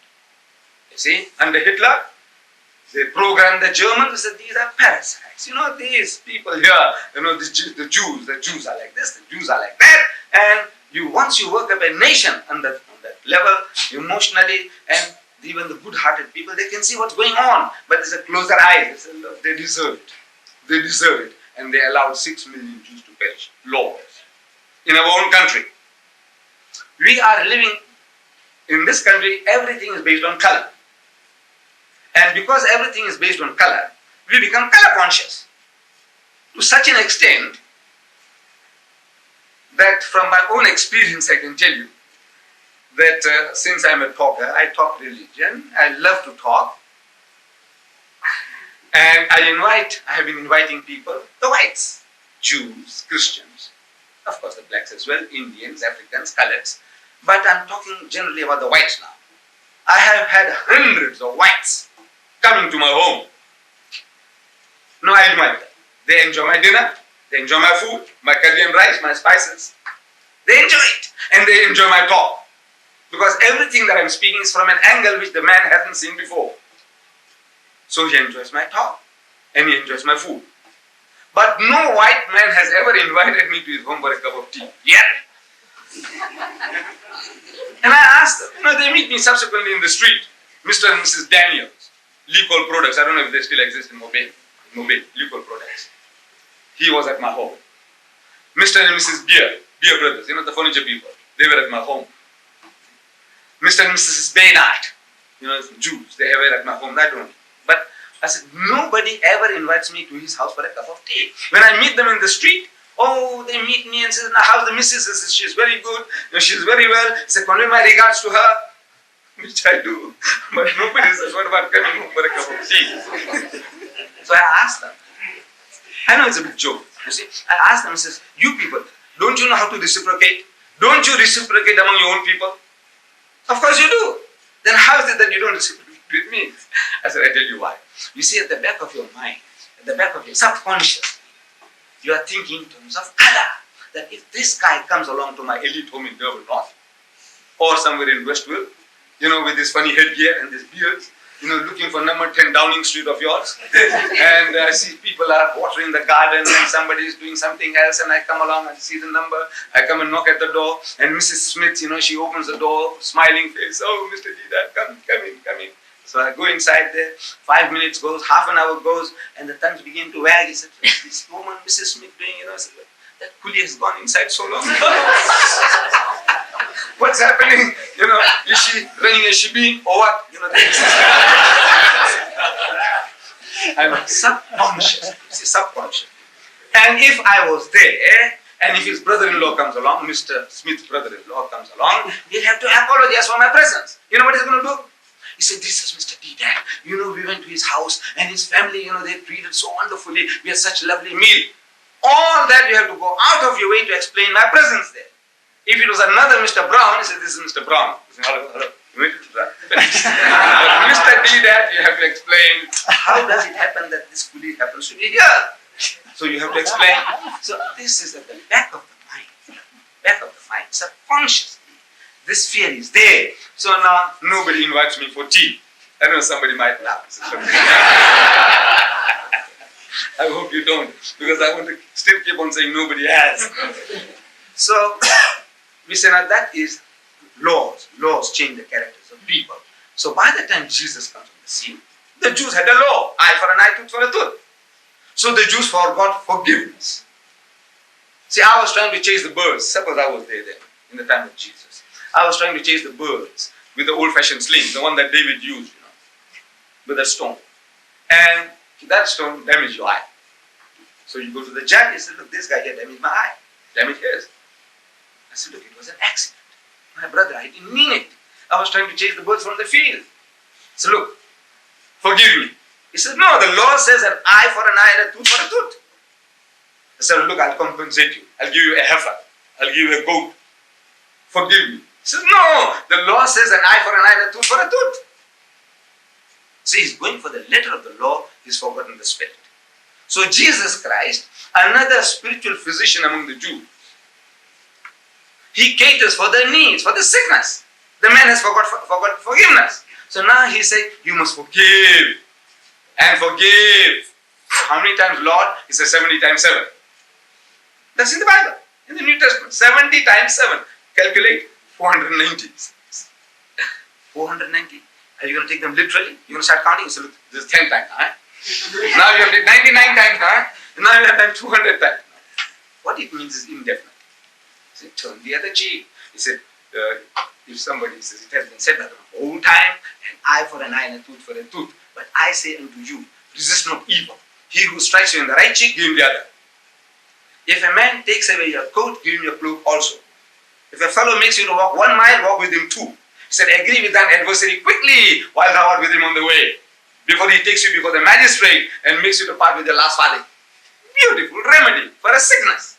You see, under Hitler, they programmed the Germans, they said these are parasites. These people here, the Jews are like this, the Jews are like that. And once you work up a nation on that level, emotionally, and even the good-hearted people, they can see what's going on. But there's a closer eye. They say, look, they deserve it. They deserve it. And they allowed 6 million Jews to perish. Laws. In our own country. We are living in this country, everything is based on color. And because everything is based on color, we become color conscious. To such an extent that from my own experience I can tell you that since I'm a talker, I talk religion, I love to talk. And I have been inviting people, the whites, Jews, Christians, of course the blacks as well, Indians, Africans, coloreds. But I'm talking generally about the whites now. I have had hundreds of whites coming to my home. No, I invite them. They enjoy my dinner, they enjoy my food, my curry and rice, my spices. They enjoy it, and they enjoy my talk. Because everything that I'm speaking is from an angle which the man hasn't seen before. So he enjoys my talk, and he enjoys my food. But no white man has ever invited me to his home for a cup of tea. Yet. And I asked them, they meet me subsequently in the street. Mr. and Mrs. Daniels, Licol Products, I don't know if they still exist in Mobile, Licol Products. He was at my home. Mr. and Mrs. Beer Brothers, the furniture people, they were at my home. Mr. and Mrs. Deedat, Jews, they were at my home, I don't know. But I said, nobody ever invites me to his house for a cup of tea. When I meet them in the street, they meet me and say, now how's the missus? I said, she's very good, she's very well. I said, convey my regards to her, which I do. But nobody says, what about coming home for a cup of tea? So I asked them. I know it's a big joke. You see, I asked them, I says, you people, don't you know how to reciprocate? Don't you reciprocate among your own people? Of course you do. Then how is it that you don't reciprocate with me? I said, I tell you why. You see, at the back of your mind, at the back of your subconscious, you are thinking in terms of color. That if this guy comes along to my elite home in Durban North, or somewhere in Westville, with this funny headgear and this beard, looking for number 10 Downing Street of yours, and I see people are watering the garden and somebody is doing something else, and I come along and see the number, I come and knock at the door, and Mrs. Smith, she opens the door, smiling face, oh, Mr. Deedat, come in. So I go inside there, 5 minutes goes, half an hour goes, and the thumbs begin to wag. He said, what's this woman, Mrs. Smith, doing? I said, that coolie has gone inside so long. What's happening? Is she running a shebeen or what? I'm subconscious. Subconscious. And if I was there, and if his brother-in-law comes along, Mr. Smith's brother-in-law comes along, he'll have to apologize for my presence. You know what he's going to do? He said, this is Mr. Deedat. We went to his house and his family, they treated so wonderfully. We had such a lovely meal. All that you have to go out of your way to explain my presence there. If it was another Mr. Brown, he said, this is Mr. Brown. He said, hello. But Mr. Deedat, you have to explain how does it happen that this pulley happens to be here. So you have to explain. So this is at the back of the mind. Back of the mind. Subconsciously. This fear is there. So now nobody invites me for tea. I know somebody might laugh. I hope you don't, because I want to still keep on saying nobody has. So we say now that is laws. Laws change the characters of people. So by the time Jesus comes on the scene, the Jews had a law, eye for an eye, tooth for a tooth. So the Jews forgot forgiveness. See, I was trying to chase the birds. Suppose I was there then, in the time of Jesus. I was trying to chase the birds with the old-fashioned sling, the one that David used, with a stone. And that stone damaged your eye. So you go to the judge and say, look, this guy here damaged my eye, damaged his. I said, look, it was an accident. My brother, I didn't mean it. I was trying to chase the birds from the field. So look, forgive me. He said, no, the law says an eye for an eye and a tooth for a tooth. I said, look, I'll compensate you. I'll give you a heifer. I'll give you a goat. Forgive me. He said, no, the law says an eye for an eye and a tooth for a tooth. See, he's going for the letter of the law, he's forgotten the spirit. So Jesus Christ, another spiritual physician among the Jews, he caters for their needs, for the sickness. The man has forgot forgiveness. So now he said, you must forgive and forgive. How many times, Lord? He says 70 times 7. That's in the Bible, in the New Testament. 70 times 7. Calculate 490. 490. Are you going to take them literally? You're going to start counting? So look, this is 10 times. Huh? Now you have did 99 times. Huh? Now you have done 200 times. What it means is indefinite. He said, turn the other cheek. He said, if somebody says, it has been said that of old time, an eye for an eye and a tooth for a tooth. But I say unto you, resist not evil. He who strikes you in the right cheek, give him the other. If a man takes away your coat, give him your cloak also. If a fellow makes you to walk 1 mile, walk with him 2. He said, agree with thine adversary quickly while thou art with him on the way, before he takes you before the magistrate and makes you to part with your last farthing. Beautiful remedy for a sickness.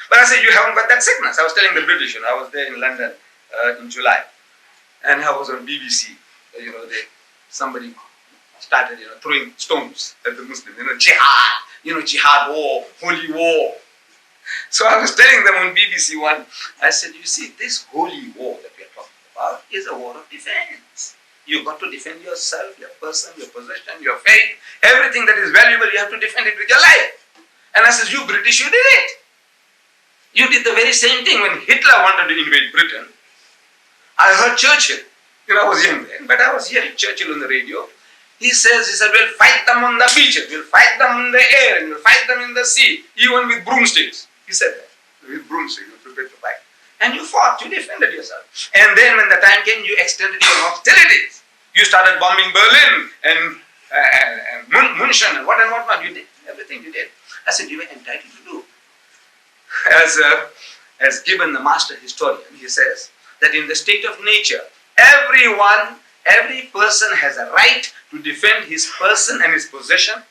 But I said, you haven't got that sickness. I was telling the British, I was there in London in July, and I was on BBC. Somebody started, throwing stones at the Muslims. Jihad, jihad war, holy war. So I was telling them on BBC one, I said, you see, this holy war that we are talking about is a war of defense. You've got to defend yourself, your person, your possession, your faith, everything that is valuable, you have to defend it with your life. And I said, you British, you did it. You did the very same thing when Hitler wanted to invade Britain. I heard Churchill, I was young then, but I was hearing Churchill on the radio. He said, we'll fight them on the beaches, we'll fight them in the air, and we'll fight them in the sea, even with broomsticks. He said that, with broomsticks, you were prepared to fight. And you fought, you defended yourself. And then when the time came, you extended your hostilities. You started bombing Berlin and München and whatnot. You did everything you did. I said, you were entitled to do. As Gibbon, the master historian, he says that in the state of nature, every person has a right to defend his person and his possession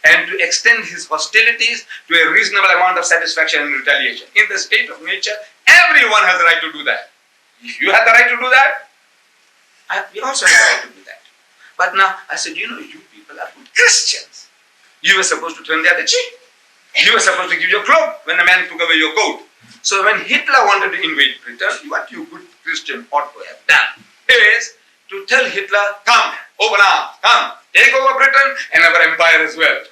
and to extend his hostilities to a reasonable amount of satisfaction and retaliation. In the state of nature, everyone has the right to do that. If you have the right to do that, we also have the right to do that. But now, I said, you people are good Christians. You were supposed to turn the other cheek. You were supposed to give your cloak when the man took away your coat. So when Hitler wanted to invade Britain, what you good Christian ought to have done is to tell Hitler, come, open arms, come, take over Britain and our empire as well.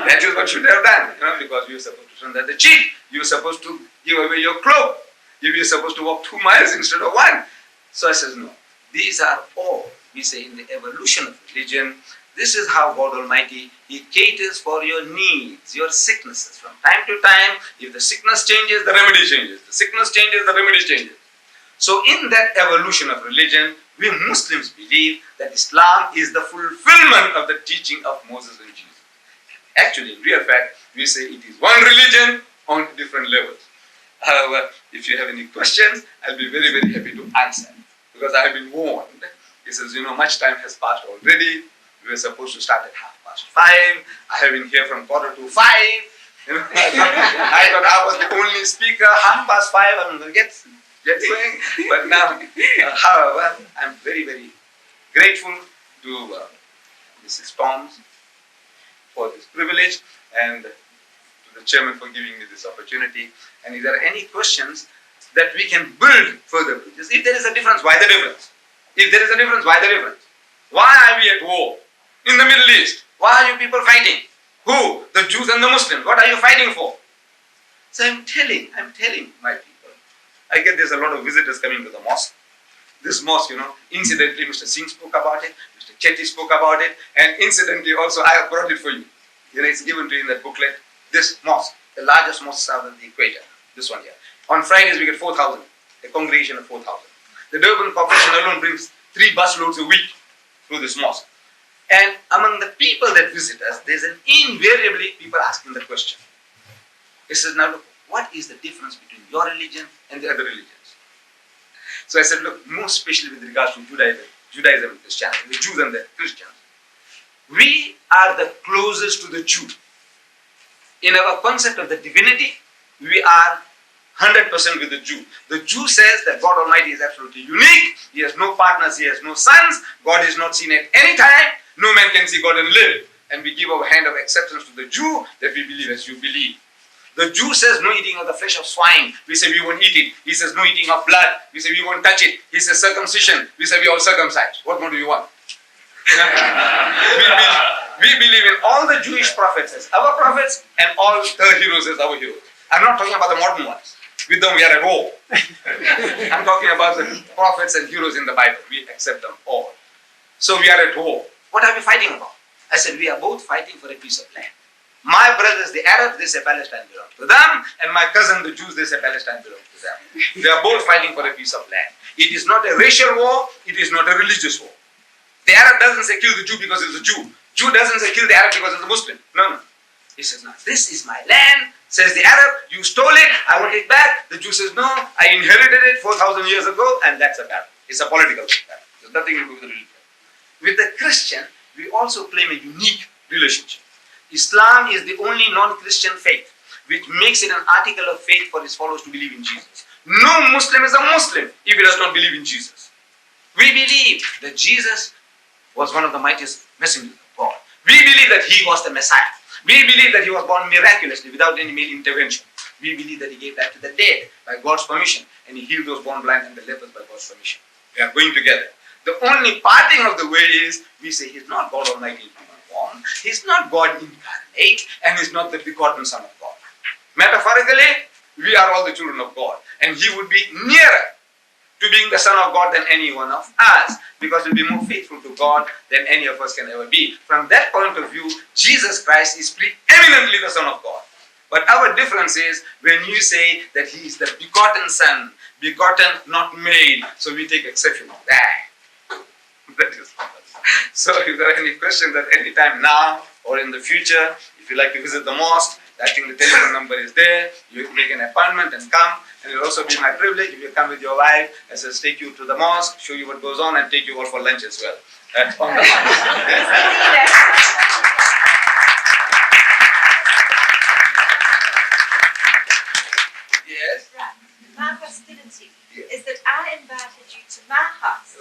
That is what you should have done, because you were supposed to turn the other cheek. You were supposed to give away your cloak. You were supposed to walk 2 miles instead of 1. So I says, no, these are all, we say, in the evolution of religion. This is how God Almighty, He caters for your needs, your sicknesses. From time to time, if the sickness changes, the remedy changes. The sickness changes, the remedy changes. So in that evolution of religion, we Muslims believe that Islam is the fulfillment of the teaching of Moses and Jesus. Actually, in real fact, we say it is one religion on different levels. However, if you have any questions, I'll be very, very happy to answer. Because I have been warned. He says, much time has passed already. We were supposed to start at 5:30. I have been here from 4:45. I thought I was the only speaker. 5:30, I'm going to get Get going. But now, however, I'm very, very grateful to Mrs. Toms for this privilege and to the chairman for giving me this opportunity. And if there are any questions that we can build further bridges, if there is a difference, why the difference? If there is a difference, why the difference? Why are we at war in the Middle East? Why are you people fighting? Who? The Jews and the Muslims. What are you fighting for? So I'm telling my people. I get there's a lot of visitors coming to the mosque. This mosque, incidentally, Mr. Singh spoke about it, Mr. Chetty spoke about it, and incidentally also I have brought it for you. It's given to you in that booklet. This mosque, the largest mosque south of the equator, this one here. On Fridays we get 4,000, a congregation of 4,000. The Durban population alone brings 3 busloads a week through this mosque. And among the people that visit us, there's invariably people asking the question. He says, now look, what is the difference between your religion and the other religions? So I said, look, most especially with regards to Judaism and Christianity, the Jews and the Christians, we are the closest to the Jew. In our concept of the divinity, we are 100% with the Jew. The Jew says that God Almighty is absolutely unique. He has no partners, he has no sons. God is not seen at any time. No man can see God and live. And we give our hand of acceptance to the Jew that we believe as you believe. The Jew says no eating of the flesh of swine. We say we won't eat it. He says no eating of blood. We say we won't touch it. He says circumcision. We say we all circumcised. What more do you want? we believe in all the Jewish prophets as our prophets and all the heroes as our heroes. I'm not talking about the modern ones. With them we are at war. I'm talking about the prophets and heroes in the Bible. We accept them all. So we are at war. What are we fighting about? I said we are both fighting for a piece of land. My brothers, the Arabs, they say Palestine belongs to them, and my cousin, the Jews, they say Palestine belongs to them. They are both fighting for a piece of land. It is not a racial war, it is not a religious war. The Arab doesn't say kill the Jew because he's a Jew. Jew doesn't say kill the Arab because he's a Muslim. No. He says, no, this is my land, says the Arab, you stole it, I want it back. The Jew says, no, I inherited it 4,000 years ago, and that's a battle. It's a political battle. There's nothing to do with the religion. With the Christian, we also claim a unique relationship. Islam is the only non-Christian faith which makes it an article of faith for its followers to believe in Jesus. No Muslim is a Muslim if he does not believe in Jesus. We believe that Jesus was one of the mightiest messengers of God. We believe that he was the Messiah. We believe that he was born miraculously without any male intervention. We believe that he gave life to the dead by God's permission, and he healed those born blind and the lepers by God's permission. We are going together. The only parting of the way is we say he's not God Almighty in human form, he's not God incarnate, and he's not the begotten Son of God. Metaphorically, we are all the children of God, and he would be nearer to being the Son of God than any one of us, because he'll be more faithful to God than any of us can ever be. From that point of view, Jesus Christ is preeminently the Son of God. But our difference is when you say that he is the begotten Son, begotten, not made, so we take exception of that. That is so if there are any questions at any time now or in the future, if you like to visit the mosque, I think the telephone number is there. You make an appointment and come. And it will also be my privilege if you come with your wife, I says take you to the mosque, show you what goes on, and take you all for lunch as well. That's on the Yes? Right. My hostility is that I invited you to my house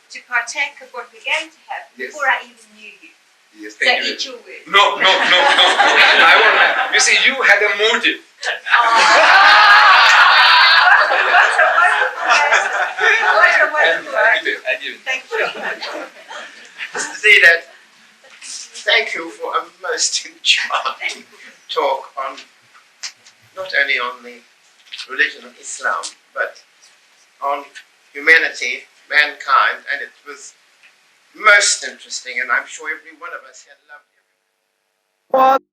to partake of what we're going to have before I even knew you. Yes, so thank you. eat your word. No. I won't. You see, you had a motive. I give it. Thank you. Mr. Deedat, thank you for a most enchanting talk on not only on the religion of Islam, but on humanity, mankind, and it was most interesting, and I'm sure every one of us had loved it.